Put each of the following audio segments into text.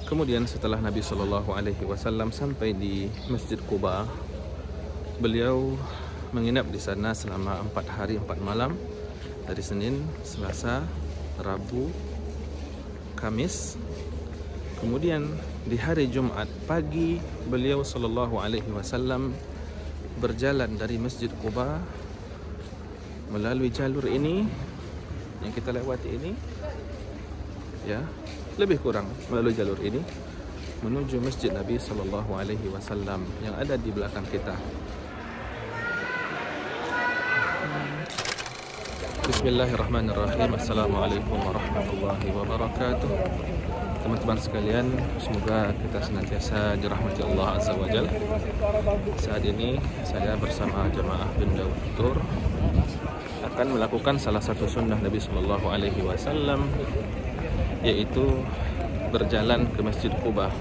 Kemudian setelah Nabi Shallallahu Alaihi Wasallam sampai di Masjid Quba, beliau menginap di sana selama 4 hari 4 malam, dari Senin, Selasa, Rabu, Kamis. Kemudian di hari Jumat pagi, beliau Shallallahu Alaihi Wasallam berjalan dari Masjid Quba melalui jalur ini yang kita lewati ini, ya, lebih kurang melalui jalur ini menuju Masjid Nabi Sallallahu Alaihi Wasallam yang ada di belakang kita. Bismillahirrahmanirrahim. Assalamualaikum warahmatullahi wabarakatuh. Teman-teman sekalian, semoga kita senantiasa dirahmati Allah Azza wa Jalla. Saat ini saya bersama jemaah bin Daud Tour akan melakukan salah satu sunnah Nabi Sallallahu Alaihi Wasallam, yaitu berjalan ke Masjid Quba.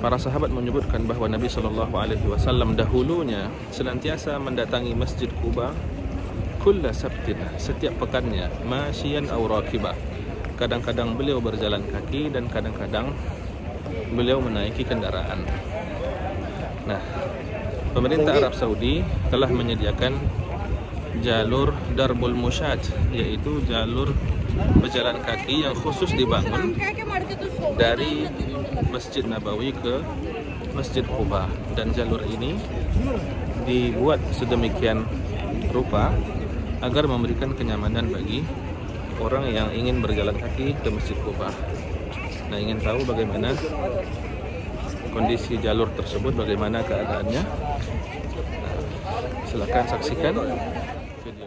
Para sahabat menyebutkan bahwa Nabi Shallallahu Alaihi Wasallam dahulunya senantiasa mendatangi Masjid Quba kulla sabtin, setiap pekannya, masyian aw rakibah. Kadang-kadang beliau berjalan kaki dan kadang-kadang beliau menaiki kendaraan. Nah, pemerintah Arab Saudi telah menyediakan jalur Darbul Musyad, yaitu jalur pejalan kaki yang khusus dibangun dari Masjid Nabawi ke Masjid Quba, dan jalur ini dibuat sedemikian rupa agar memberikan kenyamanan bagi orang yang ingin berjalan kaki ke Masjid Quba. Nah, ingin tahu bagaimana kondisi jalur tersebut, bagaimana keadaannya? Silakan saksikan video ini.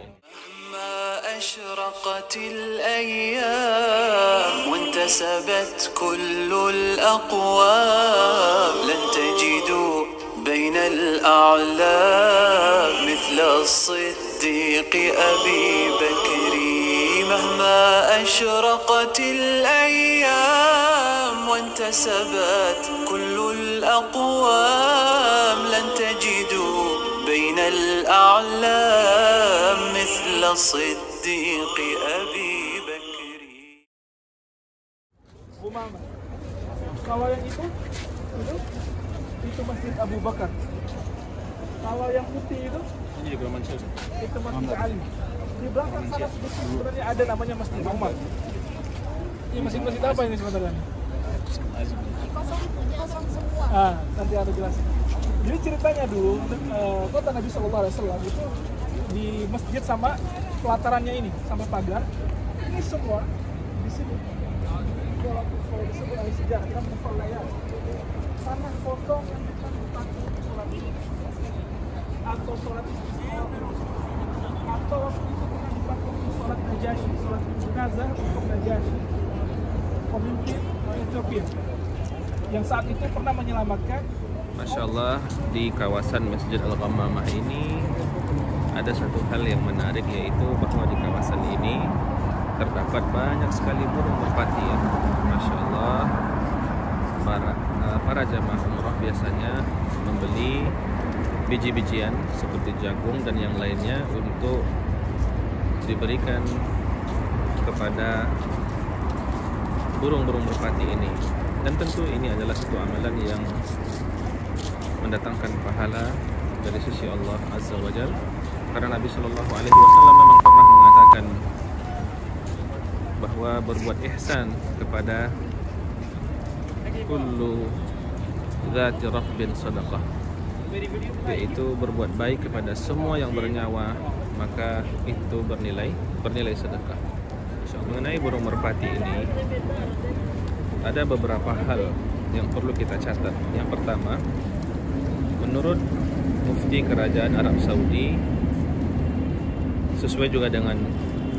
أشرقت الأيام وانتسبت كل الأقوام لن تجدوا بين الأعلام مثل الصديق أبي بكر مهما أشرقت الأيام وانتسبت كل الأقوام لن تجدوا بين الأعلام مثل الصديق أبي بكر. Kalau yang itu Masjid Abu Bakar. Kalau yang putih itu juga Mansur. Itu Masjid Ali. Di belakang sana sebenarnya ada namanya Masjid Umar. Ini masjid apa ini sebenarnya? Nanti ada jelas. Jadi ceritanya dulu kota Nabi Sallallahu Alaihi Wasallam itu di masjid sama pelatarannya ini sampai pagar ini semua di sini. Kalau disebut ahli sejarah kan musolayat, tanah kosong yang bukan dipakai untuk sholat ini atau sholat istisqa, atau waktu itu pernah dipakai untuk sholat Najasyi, sholat jenazah untuk Najasyi, pemimpin Ethiopia yang saat itu pernah menyelamatkan. Masya Allah, di kawasan Masjid Al-Ghammamah ini ada satu hal yang menarik, yaitu bahwa di kawasan ini terdapat banyak sekali burung merpati, ya. Masya Allah, para jamaah umrah biasanya membeli biji-bijian seperti jagung dan yang lainnya untuk diberikan kepada burung-burung merpati ini. Dan tentu ini adalah satu amalan yang mendatangkan pahala dari sisi Allah Azza wa Jalla, karena Nabi Shallallahu Alaihi Wasallam memang pernah mengatakan bahwa berbuat ihsan kepada kullu dzati rabbin sadaqah, yaitu berbuat baik kepada semua yang bernyawa, maka itu bernilai sedekah. Mengenai burung merpati ini ada beberapa hal yang perlu kita catat. Yang pertama, menurut Mufti Kerajaan Arab Saudi, sesuai juga dengan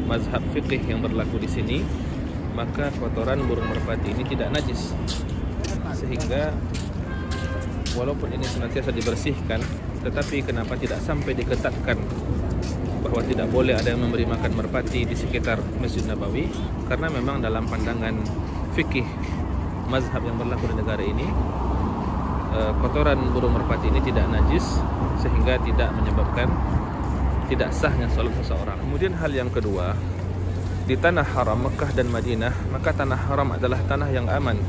mazhab fikih yang berlaku di sini, maka kotoran burung merpati ini tidak najis, sehingga walaupun ini senantiasa dibersihkan, tetapi kenapa tidak sampai diketatkan bahwa tidak boleh ada yang memberi makan merpati di sekitar Masjid Nabawi? Karena memang dalam pandangan fikih mazhab yang berlaku di negara ini, kotoran burung merpati ini tidak najis, sehingga tidak menyebabkan tidak sahnya salat seseorang. Kemudian hal yang kedua, di tanah haram Mekah dan Madinah, maka tanah haram adalah tanah yang aman.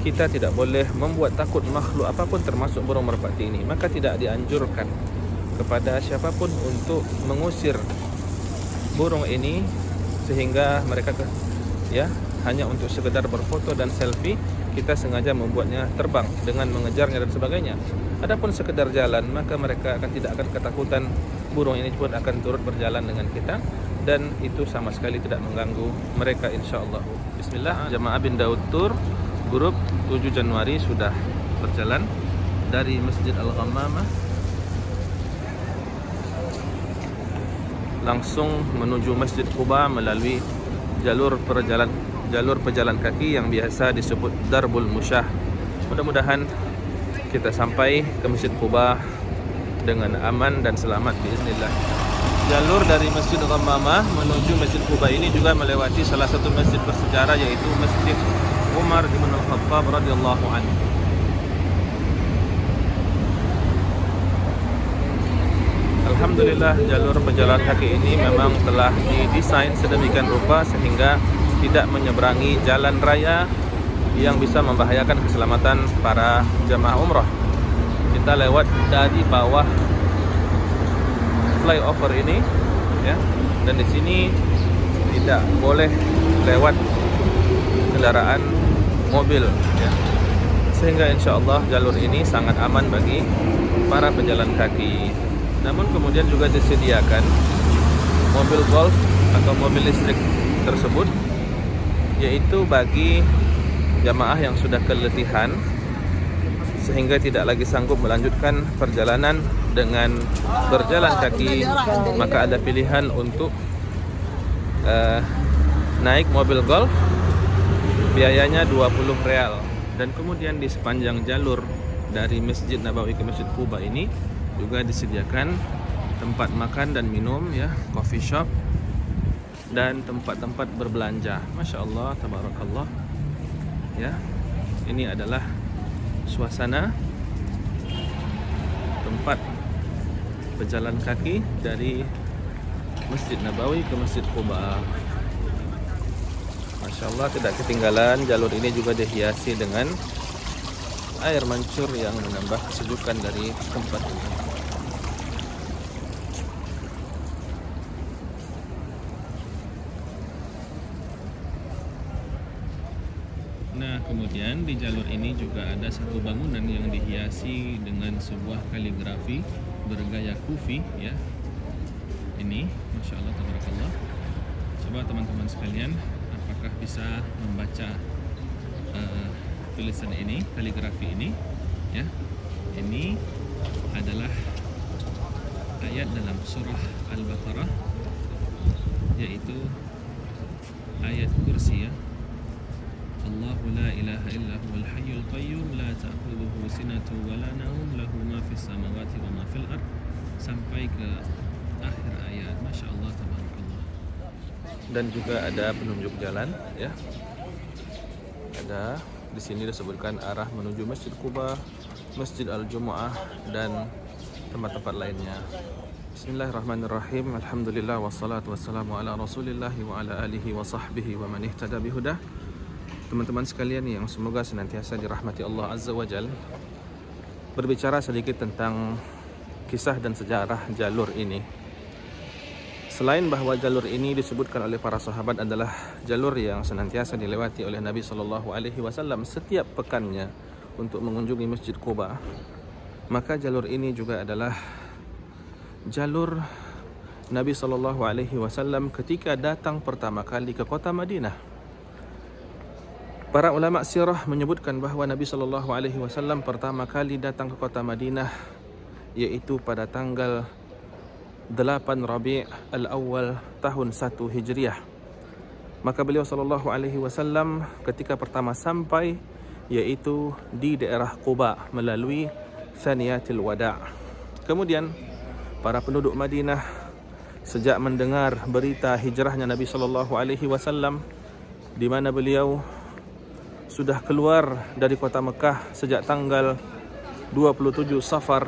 kita tidak boleh membuat takut makhluk apapun termasuk burung merpati ini. Maka tidak dianjurkan kepada siapapun untuk mengusir burung ini sehingga mereka hanya untuk sekedar berfoto dan selfie. Kita sengaja membuatnya terbang dengan mengejarnya dan sebagainya. Adapun sekedar jalan, maka mereka tidak akan ketakutan. Burung ini pun akan turut berjalan dengan kita dan itu sama sekali tidak mengganggu mereka, insyaallah. Bismillah. Jamaah bin Daud Tour grup 7 Januari sudah berjalan dari Masjid Al-Ghammamah langsung menuju Masjid Quba melalui jalur pejalan kaki yang biasa disebut Darbul Musyah. Mudah-mudahan kita sampai ke Masjid Quba dengan aman dan selamat biiznillah. Jalur dari Masjid Ghammamah menuju Masjid Quba ini juga melewati salah satu masjid bersejarah, yaitu Masjid Umar bin Al-Khattab radhiyallahu anhu. Alhamdulillah, jalur pejalan kaki ini memang telah didesain sedemikian rupa sehingga tidak menyeberangi jalan raya yang bisa membahayakan keselamatan para jamaah umrah. Kita lewat dari bawah flyover ini, ya, dan di sini tidak boleh lewat kendaraan mobil, ya. Sehingga insya Allah jalur ini sangat aman bagi para pejalan kaki. Namun kemudian juga disediakan mobil golf atau mobil listrik tersebut, yaitu bagi jamaah yang sudah keletihan sehingga tidak lagi sanggup melanjutkan perjalanan dengan berjalan kaki, maka ada pilihan untuk naik mobil golf, biayanya 20 real. Dan kemudian di sepanjang jalur dari Masjid Nabawi ke Masjid Quba ini juga disediakan tempat makan dan minum, ya, coffee shop dan tempat-tempat berbelanja. Masya Allah, tabarakallah, ya. Ini adalah suasana tempat pejalan kaki dari Masjid Nabawi ke Masjid Quba. Masya Allah, tidak ketinggalan jalur ini juga dihiasi dengan air mancur yang menambah kesejukan dari tempat ini. Nah, kemudian di jalur ini juga ada satu bangunan yang dihiasi dengan sebuah kaligrafi bergaya kufi, ya. Ini, Masya Allah, tabarakallah. Coba teman-teman sekalian, apakah bisa membaca tulisan ini, kaligrafi ini, ya. Ini adalah ayat dalam surah Al-Baqarah, yaitu ayat kursi, ya. Allahu la ilaha illa huwal hayyul qayyum la ta'khudhuhu sinatun wa la nawm lahu ma fis samawati wa ma fil ard, sampai ke akhir ayat. Masya Allah, tabarakallah. Dan juga ada penunjuk jalan, ya. Ada di sini disebutkan arah menuju Masjid Quba, Masjid Al-Jumu'ah dan tempat-tempat lainnya. Bismillahirrahmanirrahim. Alhamdulillah wassalatu wassalamu ala Rasulillah wa ala alihi wa sahbihi wa man ihtada bihudah. Teman-teman sekalian yang semoga senantiasa dirahmati Allah Azza wa Jal, berbicara sedikit tentang kisah dan sejarah jalur ini. Selain bahwa jalur ini disebutkan oleh para sahabat adalah jalur yang senantiasa dilewati oleh Nabi SAW setiap pekannya untuk mengunjungi Masjid Quba, maka jalur ini juga adalah jalur Nabi SAW ketika datang pertama kali ke kota Madinah. Para ulama sirah menyebutkan bahawa Nabi SAW pertama kali datang ke kota Madinah yaitu pada tanggal 8 Rabi' Al-Awwal tahun 1 Hijriah. Maka beliau SAW ketika pertama sampai yaitu di daerah Quba melalui Thaniyatul Wada'. Kemudian para penduduk Madinah sejak mendengar berita hijrahnya Nabi SAW, di mana beliau sudah keluar dari kota Mekah sejak tanggal 27 Safar,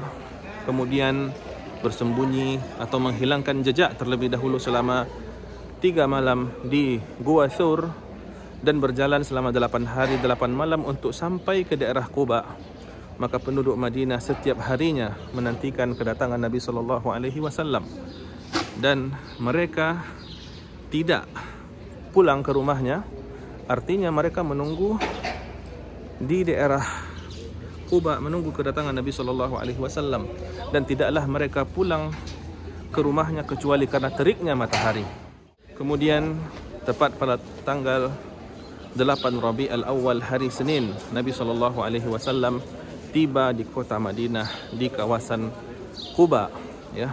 kemudian bersembunyi atau menghilangkan jejak terlebih dahulu selama 3 malam di Gua Thur, dan berjalan selama 8 hari 8 malam untuk sampai ke daerah Quba, maka penduduk Madinah setiap harinya menantikan kedatangan Nabi SAW, dan mereka tidak pulang ke rumahnya. Artinya mereka menunggu di daerah Quba, menunggu kedatangan Nabi SAW, dan tidaklah mereka pulang ke rumahnya kecuali karena teriknya matahari. Kemudian tepat pada tanggal 8 Rabi'ul Awal, hari Senin, Nabi SAW tiba di kota Madinah di kawasan Quba, ya.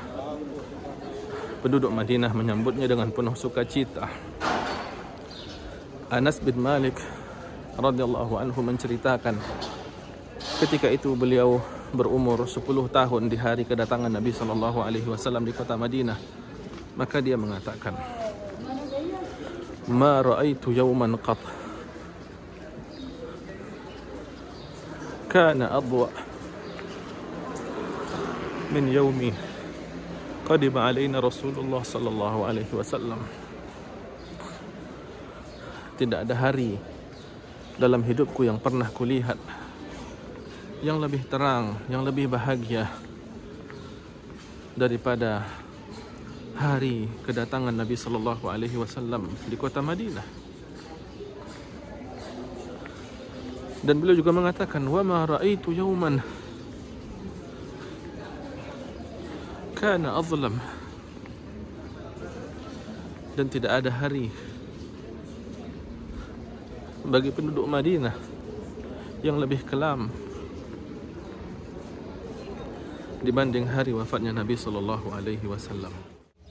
Penduduk Madinah menyambutnya dengan penuh sukacita. Anas bin Malik radhiyallahu anhu menceritakan, ketika itu beliau berumur 10 tahun di hari kedatangan Nabi SAW di kota Madinah. Maka dia mengatakan, "Ma ra'aitu yawman qat kana adwa min yawmi qadima alaina Rasulullah sallallahu alaihi wasallam." Tidak ada hari dalam hidupku yang pernah kulihat yang lebih terang, yang lebih bahagia daripada hari kedatangan Nabi sallallahu alaihi wasallam di kota Madinah. Dan beliau juga mengatakan, "Wa ma ra'aitu yawman kana azlam." Dan tidak ada hari bagi penduduk Madinah yang lebih kelam dibanding hari wafatnya Nabi sallallahu alaihi wasallam.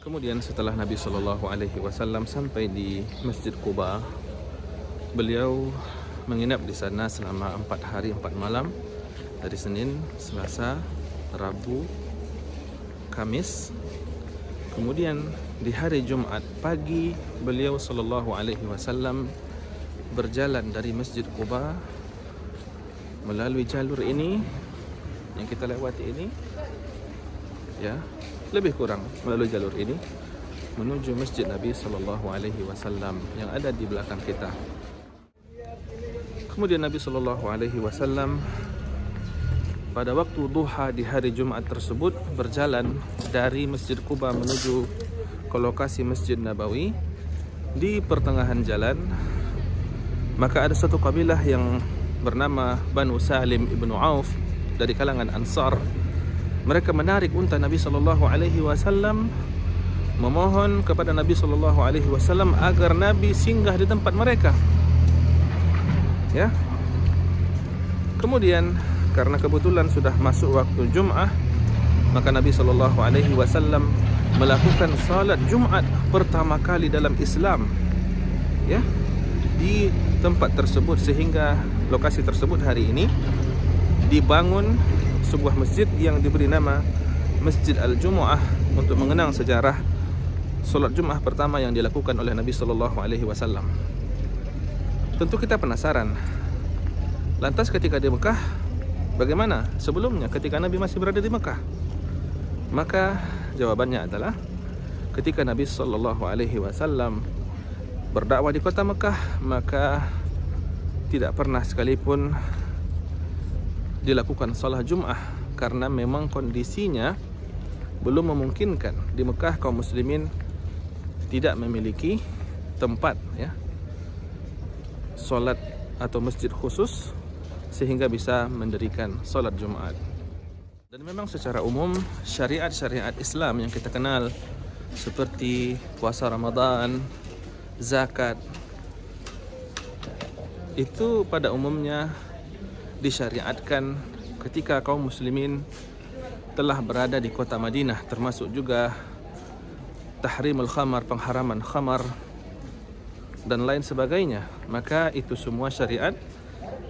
Kemudian setelah Nabi sallallahu alaihi wasallam sampai di Masjid Quba, beliau menginap di sana selama 4 hari 4 malam, dari Senin, Selasa, Rabu, Kamis. Kemudian di hari Jumat pagi, beliau sallallahu alaihi wasallam berjalan dari Masjid Quba melalui jalur ini yang kita lewati ini, ya, lebih kurang melalui jalur ini menuju Masjid Nabi sallallahu alaihi wasallam yang ada di belakang kita. Kemudian Nabi sallallahu alaihi wasallam pada waktu duha di hari Jumat tersebut berjalan dari Masjid Quba menuju ke lokasi Masjid Nabawi. Di pertengahan jalan, maka ada satu kabilah yang bernama Banu Salim ibnu Auf dari kalangan Ansar. Mereka menarik unta Nabi sallallahu alaihi wasallam, memohon kepada Nabi sallallahu alaihi wasallam agar Nabi singgah di tempat mereka. Ya. Kemudian karena kebetulan sudah masuk waktu Jum'ah, maka Nabi sallallahu alaihi wasallam melakukan salat Jumat pertama kali dalam Islam, ya, di tempat tersebut, sehingga lokasi tersebut hari ini dibangun sebuah masjid yang diberi nama Masjid Al-Jumu'ah untuk mengenang sejarah salat Jumat pertama yang dilakukan oleh Nabi sallallahu alaihi wasallam. Tentu kita penasaran, lantas ketika di Mekah bagaimana sebelumnya ketika Nabi masih berada di Mekah? Maka jawabannya adalah ketika Nabi sallallahu alaihi wasallam berdakwah di kota Mekah, maka tidak pernah sekalipun dilakukan salat Jum'ah karena memang kondisinya belum memungkinkan. Di Mekah kaum muslimin tidak memiliki tempat, ya, salat atau masjid khusus sehingga bisa mendirikan salat Jumat. Dan memang secara umum syariat-syariat Islam yang kita kenal seperti puasa Ramadan, zakat, itu pada umumnya disyariatkan ketika kaum muslimin telah berada di kota Madinah, termasuk juga tahrimul khamar, pengharaman khamar dan lain sebagainya. Maka itu semua syariat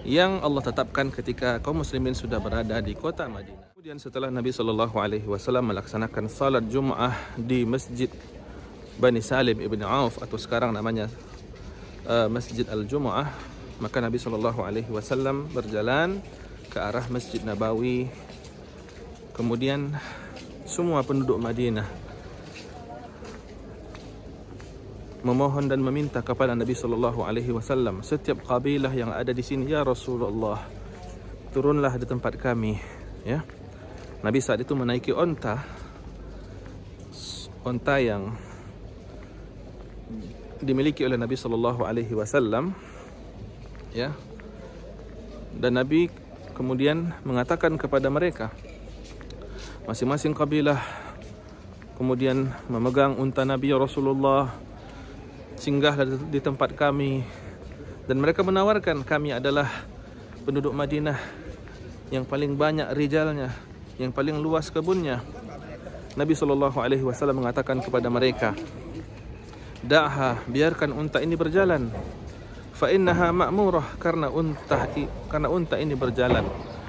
yang Allah tetapkan ketika kaum muslimin sudah berada di kota Madinah. Kemudian setelah Nabi sallallahu alaihi wasallam melaksanakan salat Jumat di Masjid Bani Salim ibn Auf atau sekarang namanya Masjid Al-Jumu'ah, maka Nabi sallallahu alaihi wasallam berjalan ke arah Masjid Nabawi. Kemudian semua penduduk Madinah memohon dan meminta kepada Nabi sallallahu alaihi wasallam, setiap kabilah yang ada di sini, ya Rasulullah, turunlah di tempat kami, ya. Nabi saat itu menaiki onta yang dimiliki oleh Nabi sallallahu alaihi wasallam, ya. Dan Nabi kemudian mengatakan kepada mereka, masing-masing kabilah kemudian memegang unta Nabi, ya Rasulullah, singgahlah di tempat kami. Dan mereka menawarkan, kami adalah penduduk Madinah yang paling banyak rijalnya, yang paling luas kebunnya. Nabi SAW mengatakan kepada mereka, da'ha, biarkan unta ini berjalan, fa innaha ma'murah, karena unta ini berjalan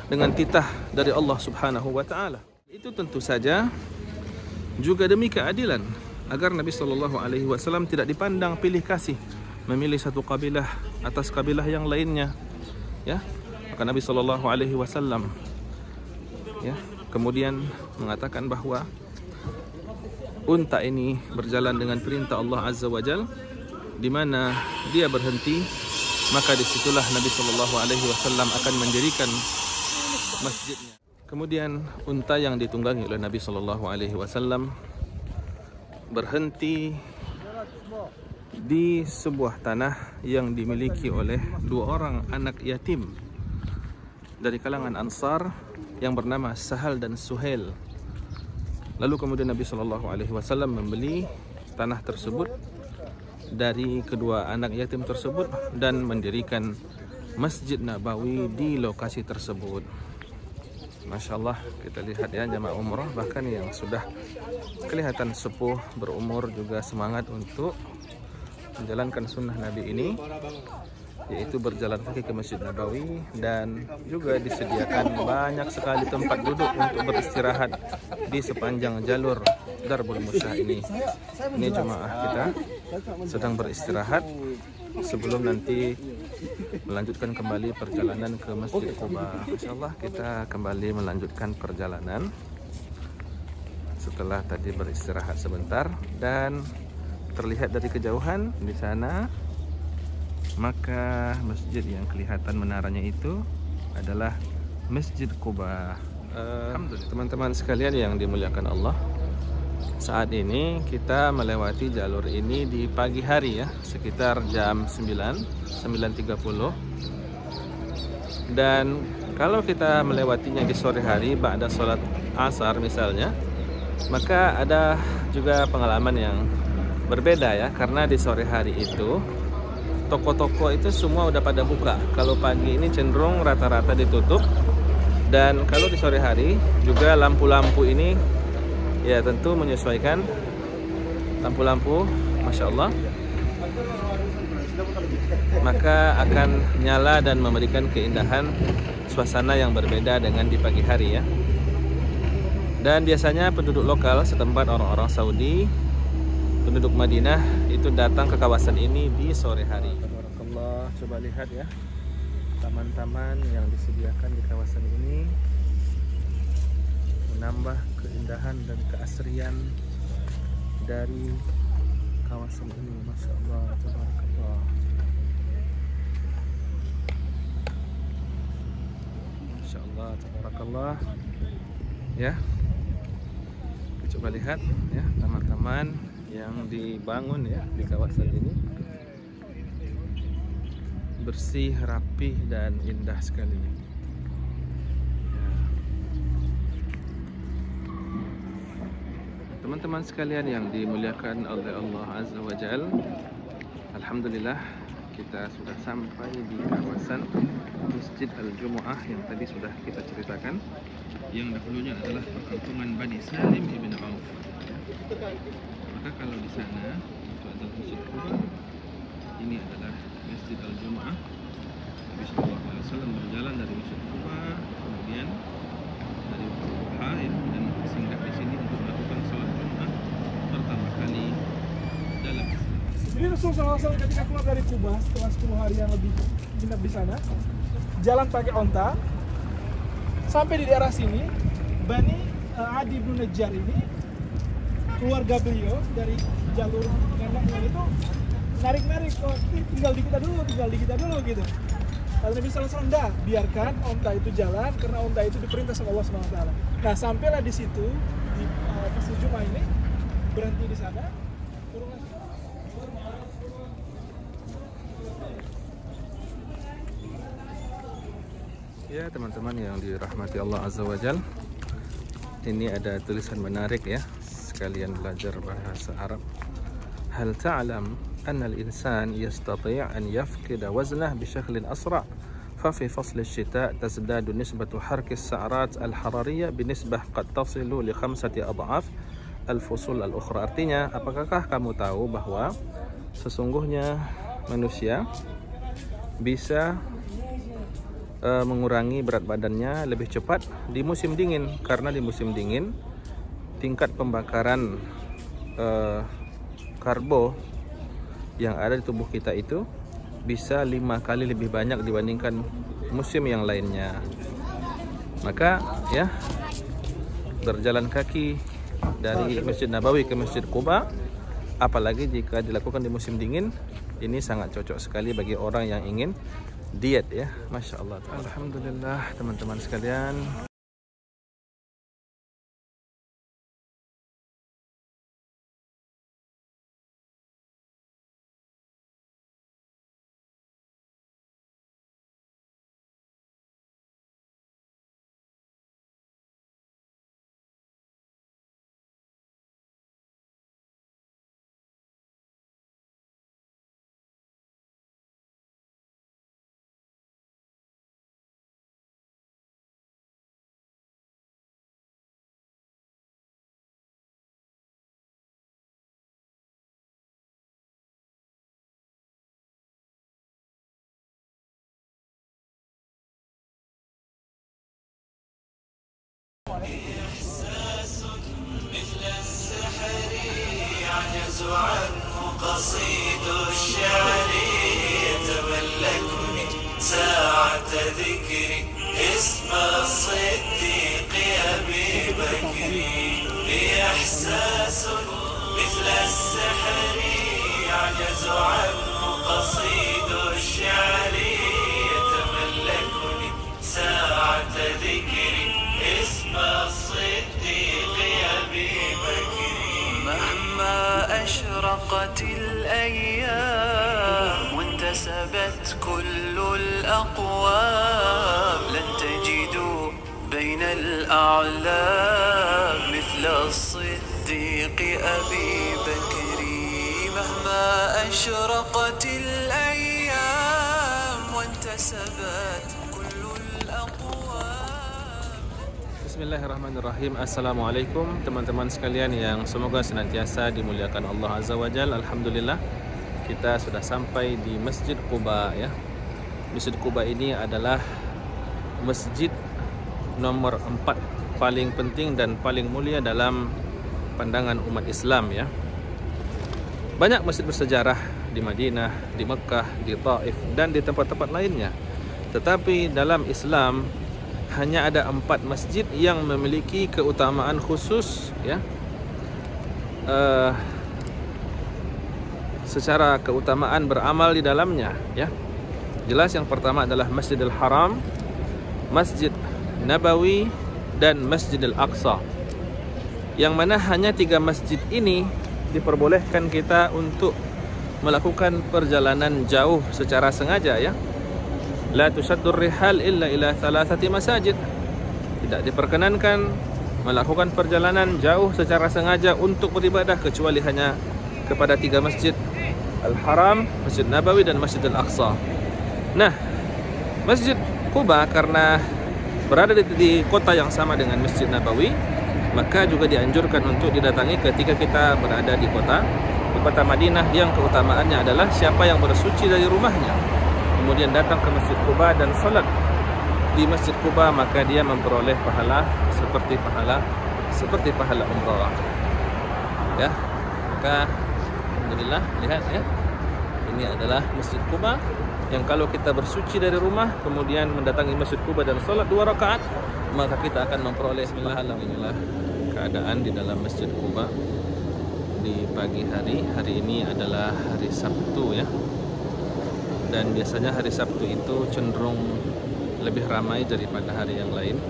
dengan titah dari Allah Subhanahu wa taala. Itu tentu saja juga demi keadilan, agar Nabi SAW tidak dipandang pilih kasih, memilih satu kabilah atas kabilah yang lainnya, ya. Maka Nabi SAW, ya, kemudian mengatakan bahwa unta ini berjalan dengan perintah Allah Azza wa Jal. Di mana dia berhenti, maka disitulah Nabi SAW akan mendirikan masjidnya. Kemudian unta yang ditunggangi oleh Nabi SAW berhenti di sebuah tanah yang dimiliki oleh dua orang anak yatim dari kalangan Ansar yang bernama Sahal dan Suhail. Lalu kemudian Nabi SAW membeli tanah tersebut dari kedua anak yatim tersebut dan mendirikan Masjid Nabawi di lokasi tersebut. Masya Allah, kita lihat ya jamaah umrah, bahkan yang sudah kelihatan sepuh berumur juga semangat untuk menjalankan sunnah Nabi ini, yaitu berjalan kaki ke Masjid Nabawi. Dan juga disediakan banyak sekali tempat duduk untuk beristirahat di sepanjang jalur Darbul Musyah ini. Ini jemaah kita sedang beristirahat sebelum nanti melanjutkan kembali perjalanan ke Masjid Quba. Insyaallah kita kembali melanjutkan perjalanan setelah tadi beristirahat sebentar. Dan terlihat dari kejauhan di sana, maka masjid yang kelihatan menaranya itu adalah Masjid Quba. Alhamdulillah, teman-teman sekalian yang dimuliakan Allah, saat ini kita melewati jalur ini di pagi hari ya, sekitar jam 9:30. Dan kalau kita melewatinya di sore hari ba'da sholat asar misalnya, maka ada juga pengalaman yang berbeda ya. Karena di sore hari itu toko-toko itu semua udah pada buka. Kalau pagi ini cenderung rata-rata ditutup. Dan kalau di sore hari juga lampu-lampu ini ya tentu menyesuaikan lampu-lampu, Masya Allah, maka akan nyala dan memberikan keindahan suasana yang berbeda dengan di pagi hari ya. Dan biasanya penduduk lokal setempat, orang-orang Saudi, penduduk Madinah itu datang ke kawasan ini di sore hari. Tabarakallah, coba lihat ya taman-taman yang disediakan di kawasan ini, menambah keindahan dan keasrian dari kawasan ini. Masya Allah, tabarakallah. Masya Allah, tabarakallah. Ya, coba lihat ya taman-taman yang dibangun ya di kawasan ini, bersih, rapih, dan indah sekali. Teman-teman sekalian yang dimuliakan oleh Allah Azza wa Jal, alhamdulillah kita sudah sampai di kawasan Masjid Al-Jumu'ah yang tadi sudah kita ceritakan, yang dahulunya adalah perkampungan Bani Salim ibn Auf. Maka kalau di sana itu adalah Masjid Quba, ini adalah Masjid Al-Jumu'ah. Nabi SAW berjalan dari Masjid Quba, kemudian dari Duha dan singgah di sini untuk melakukan salat Jumat pertama kali dalam Islam. Jadi Rasulullah SAW ketika keluar dari Quba setelah 10 hari yang lebih menginap di sana, jalan pakai onta sampai di daerah sini. Bani Adi bin Najjar ini, keluarga beliau dari jalur neneknya itu narik-narik, kok tinggal di kita dulu gitu. Kata Nabi SAW, dah, biarkan onta itu jalan karena onta itu diperintah sama Allah SWT. Nah, sampailah di situ di Masjid Jumat ini, berhenti di sana. Ya teman-teman yang dirahmati Allah Azza wa Jal, ini ada tulisan menarik ya, sekalian belajar bahasa Arab. Hal ta'lam anna al-insan yastati' an yafqida waznah bishaklin asra' fa fi fasl ash-shita' tazdadu nisbatu harki as-sa'rat al-harariyah binisbah qad tasilu li 5 adhaf al-fusul al-ukhra. Artinya, apakah kamu tahu bahwa sesungguhnya manusia bisa mengurangi berat badannya lebih cepat di musim dingin, karena di musim dingin tingkat pembakaran karbo yang ada di tubuh kita itu bisa 5 kali lebih banyak dibandingkan musim yang lainnya. Maka ya, berjalan kaki dari Masjid Nabawi ke Masjid Quba, apalagi jika dilakukan di musim dingin, ini sangat cocok sekali bagi orang yang ingin diet ya. Masya Allah. Alhamdulillah teman-teman sekalian. إحساس مثل السحر يعجز عنه قصيد الشعر يتملكني ساعة ذكري اسم الصديق أبي بكر. إحساس مثل السحر يعجز عنه قصيد الشعر يتملكني ساعة ذكري اسم الصديق أبي بكر. مهما أشرقت الأيام وانتسبت كل الأقوام لن تجدوا بين الأعلام مثل الصديق أبي بكر. مهما أشرقت الأيام وانتسبت كل الأقوام. Bismillahirrahmanirrahim. Assalamualaikum teman-teman sekalian yang semoga senantiasa dimuliakan Allah Azza wa Jalla. Alhamdulillah kita sudah sampai di Masjid Quba ya. Masjid Quba ini adalah masjid nomor 4 paling penting dan paling mulia dalam pandangan umat Islam ya. Banyak masjid bersejarah di Madinah, di Mekah, di Taif dan di tempat-tempat lainnya. Tetapi dalam Islam hanya ada 4 masjid yang memiliki keutamaan khusus ya, secara keutamaan beramal di dalamnya ya. Jelas yang pertama adalah Masjidil Haram, Masjid Nabawi dan Masjidil Aqsa, yang mana hanya 3 masjid ini diperbolehkan kita untuk melakukan perjalanan jauh secara sengaja ya. La tusaddur rihal illa ila 3 masajid. Tidak diperkenankan melakukan perjalanan jauh secara sengaja untuk beribadah kecuali hanya kepada 3 masjid, Al-Haram, Masjid Nabawi dan Masjid Al-Aqsa. Nah, Masjid Quba karena berada di kota yang sama dengan Masjid Nabawi, maka juga dianjurkan untuk didatangi ketika kita berada di kota Madinah yang keutamaannya adalah siapa yang bersuci dari rumahnya kemudian datang ke Masjid Quba dan salat di Masjid Quba, maka dia memperoleh pahala seperti pahala umrah ya. Maka alhamdulillah, lihat ya, ini adalah Masjid Quba yang kalau kita bersuci dari rumah kemudian mendatangi Masjid Quba dan salat 2 rakaat, maka kita akan memperoleh bismillah. Alhamdulillah keadaan di dalam Masjid Quba di pagi hari. Hari ini adalah hari Sabtu ya. Dan biasanya hari Sabtu itu cenderung lebih ramai daripada hari yang lain.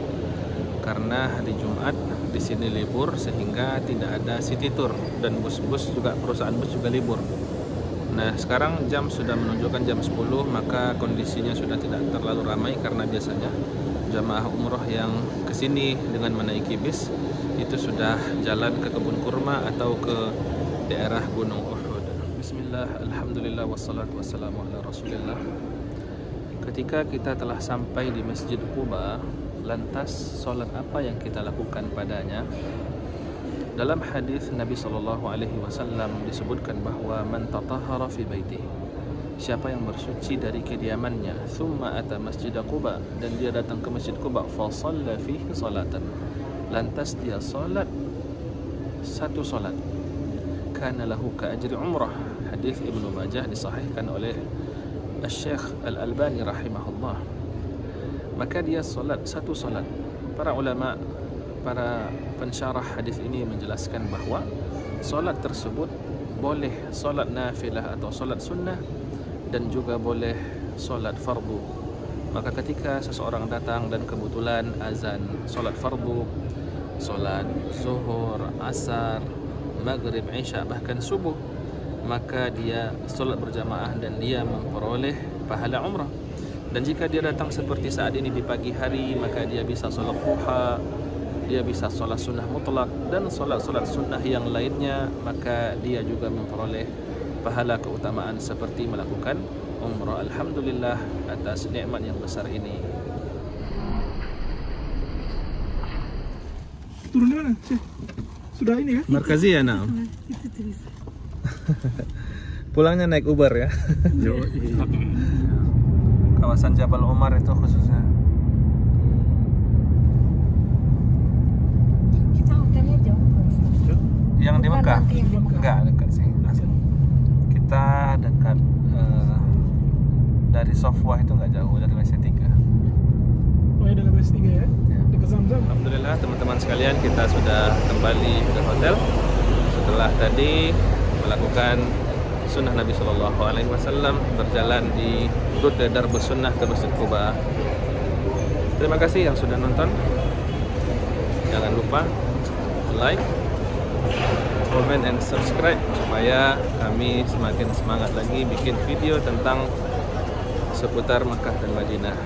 Karena hari Jumat di sini libur sehingga tidak ada city tour dan bus-bus juga, perusahaan bus juga libur. Nah, sekarang jam sudah menunjukkan jam 10, maka kondisinya sudah tidak terlalu ramai karena biasanya jamaah umroh yang kesini dengan menaiki bis itu sudah jalan ke kebun kurma atau ke daerah Gunung Uhud. Bismillah, alhamdulillah, wassalatu wassalamu ala rasulillah. Ketika kita telah sampai di Masjid Quba, lantas solat apa yang kita lakukan padanya? Dalam hadis Nabi SAW disebutkan bahwa man tatahhara fi baitihi, siapa yang bersuci dari kediamannya, thumma ata Masjid Quba, dan dia datang ke Masjid Quba, fa shalla fihi salatan, lantas dia solat satu solat, kana lahu ka ajri umrah. Hadis Ibnu Majah disahihkan oleh Syekh Al-Albani rahimahullah. Maka dia solat satu solat. Para ulama, para pensyarah hadis ini menjelaskan bahwa solat tersebut boleh solat nafilah atau solat sunnah dan juga boleh solat fardu. Maka ketika seseorang datang dan kebetulan azan solat fardu, solat zuhur, asar, maghrib, isya, bahkan subuh, maka dia solat berjamaah dan dia memperoleh pahala umrah. Dan jika dia datang seperti saat ini di pagi hari, maka dia bisa solat duha, dia bisa solat sunnah mutlak dan solat-solat sunnah yang lainnya, maka dia juga memperoleh pahala keutamaan seperti melakukan umrah. Alhamdulillah atas nikmat yang besar ini. Turun di mana? Sudah ini kan? Markazi ya, nah. Pulangnya naik Uber ya. Kawasan Jabal Umar itu khususnya. Kita hotelnya jauh. Yang di Mekah? Yang di Mekah. Enggak, dekat sih. Kita dekat dari Sofwah itu nggak jauh, dari WC3. Oh ya, dekat WC3 ya? Ya. Dekat Zamzam. Alhamdulillah teman-teman sekalian, kita sudah kembali ke hotel setelah tadi melakukan sunnah Nabi SAW, berjalan di rute Darbus Sunnah ke Masjid Quba. Terima kasih yang sudah nonton. Jangan lupa like, comment, and subscribe supaya kami semakin semangat lagi bikin video tentang seputar Makkah dan Madinah.